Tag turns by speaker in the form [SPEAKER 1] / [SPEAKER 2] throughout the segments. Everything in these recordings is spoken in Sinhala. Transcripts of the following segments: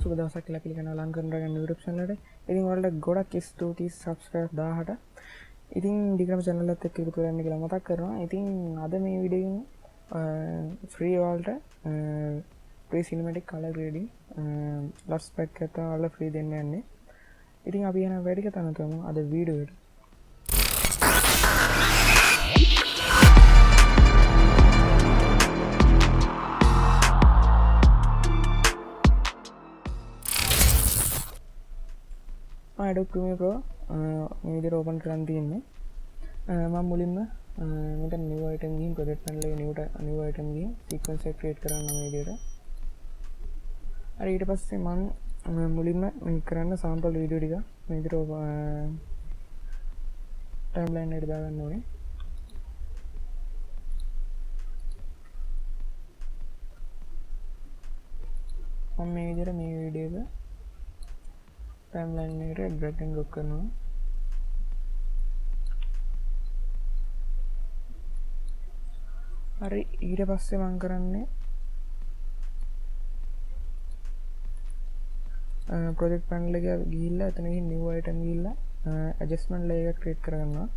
[SPEAKER 1] සුබ දවසක් කියලා පිළිගන්නවා ලංකන් රගන් YouTube channel එකට. ඉතින් ඔයාලට ගොඩක් ස්තුතියි subscribe 1000ට. ඉතින් ඩිග්‍රෑම් channel එකත් එක්ක එකතු වෙන්න කියලා මතක් කරනවා. ඉතින් අද මේ වීඩියෝ එකෙන් free ඔයාලට free cinematic color grading LUTS pack එක ඔයාලට free දෙන්න යන්නේ. ඉතින් අපි යන වැඩි කතා කරමු අද වීඩියෝ එකට. Adobe Premiere Pro මේ විදිහට open කරන් තියෙන්නේ. මම මුලින්ම මෙතන new item ගිහින් project panel එකේ new item ගිහින් sequence එක create කරන්න මේ විදිහට. හරි ඊට පස්සේ මම මුලින්ම මේ කරන්න sample video ටික මේ විදිහට timeline එකට දාගන්න ඕනේ. මම මේ විදිහට මේ වීඩියෝ එක timeline එකට drag and drop කරනවා. හරි ඊට පස්සේ මම කරන්නේ project panel එක ගිහිල්ලා එතන ගිහින් new item ගිහිල්ලා adjustment layer එක create කරගන්නවා.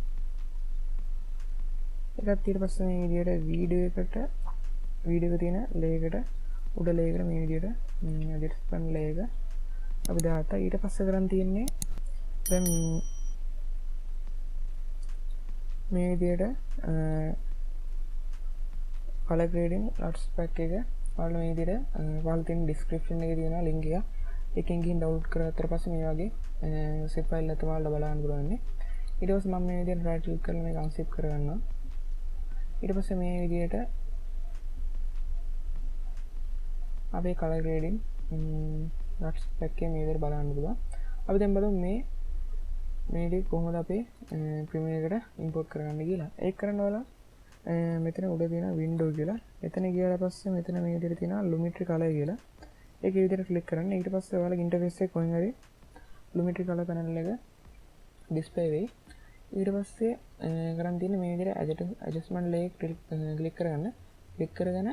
[SPEAKER 1] ඒකත් ඊට පස්සේ මේ විදිහට වීඩියෝ එක තියෙන layer එකට උඩ layer එකට මේ විදිහට adjustment layer එක අපි දාලා ඊට පස්සේ කරන් තියෙන්නේ දැන් මේ විදිහට color grading LUTS pack එක ඔයාලා මේ විදිහට ඔයාලා තියෙන description එකේ තියෙනවා link එක. එකෙන් ගිහින් download කරගත්තට පස්සේ මේ වගේ zip file එක ඔයාලා බලන්න පුළුවන්. ඊට පස්සේ මම මේ විදිහට right click කරලා මේක unzip කරගන්නවා. ඊට පස්සේ මේ විදිහට අපේ color grading LUTS pack එකේ මේ විදිහට බලන්න පුළුවන්. අපි දැන් බලමු මේ ටික කොහොමද අපේ Premiere එකට import කරගන්න කියලා. ඒක කරන්න ඔයාලා මෙතන උඩ තියෙන window කියලා. එතන ගියාට පස්සේ මෙතන මේ විදිහට තියෙනවා lumetri color කියලා. ඒක මේ විදිහට click කරන්න. ඊට පස්සේ ඔයාලගේ interface එක කොහෙන් හරි lumetri color panel එක display වෙයි. ඊට පස්සේ කරන් තියෙන්නේ මේ විදිහට adjustment layer click කරගන්න. click කරගෙන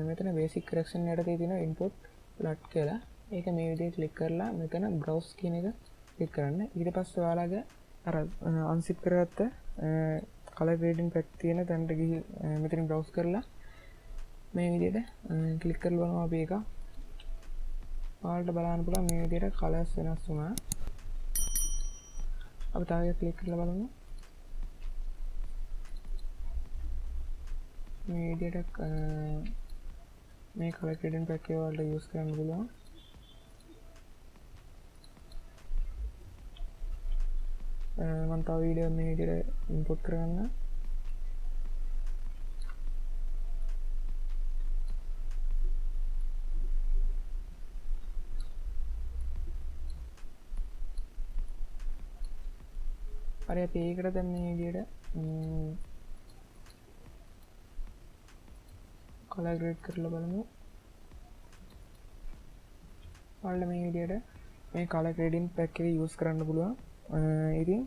[SPEAKER 1] මෙතන basic correction යටතේ තියෙන import LUT කියලා. ඒක මේ විදිහට click කරලා මෙතන browse කියන එක click කරන්න. ඊට පස්සේ ඔයාලගේ අර unzip කරගත්ත color grading pack තියෙන තැනට ගිහින් මෙතනින් browse කරලා මේ විදිහට click කරලා බලනවා අපි එක. ඔයාලට බලන්න පුළුවන් මේ විදිහට colors වෙනස් වුණා. අපි තව එකක් click කරලා බලමු. මේ විදිහට මේ color grading pack එක වලට use කරන්න පුළුවන්. මම තව වීඩියෝ මේ විදිහට import කරගන්න. හරි අපි ඒකට දැන් මේ විදිහට color grade කරලා බලමු. ඔයාලා මේ විදිහට මේ color grading pack එක use කරන්න පුළුවන්. ඉතින්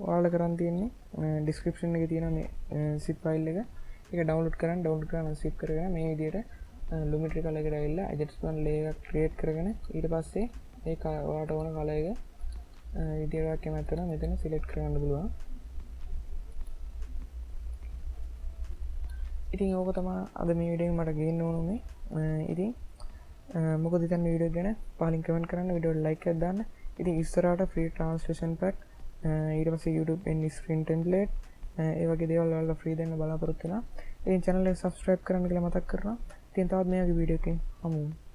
[SPEAKER 1] ඔයාලා කරන් තියෙන්නේ description එකේ තියෙන මේ zip file එක ඒක download කරන්න zip කරගෙන මේ විදිහට lumetri color එකට ඇවිල්ලා adjustment layer එක create කරගෙන ඊට පස්සේ ඒක ඔයාලට ඕන color එක විදිහට කැමති නම් මෙතන select කරගන්න පුළුවන්. ඉතින් ඕක තමයි අද මේ වීඩියෝ එක මට ගේන්න ඕන උනේ. ඉතින් මොකද හිතන්නේ වීඩියෝ ගැන පහලින් කමෙන්ට් කරන්න, වීඩියෝට ලයික් එකක් දාන්න. ඉතින් ඉස්සරහට ෆ්‍රී ට්‍රාන්ස්ලේෂන් පැක් ඊට පස්සේ YouTube end screen template ඒ වගේ දේවල් වලට ෆ්‍රී දෙන්න බලාපොරොත්තු වෙනවා. ඉතින් channel එක subscribe කරන්න කියලා මතක් කරනවා. ඉතින් තවත් මේ වගේ වීඩියෝ එකකින් හමු වෙමු.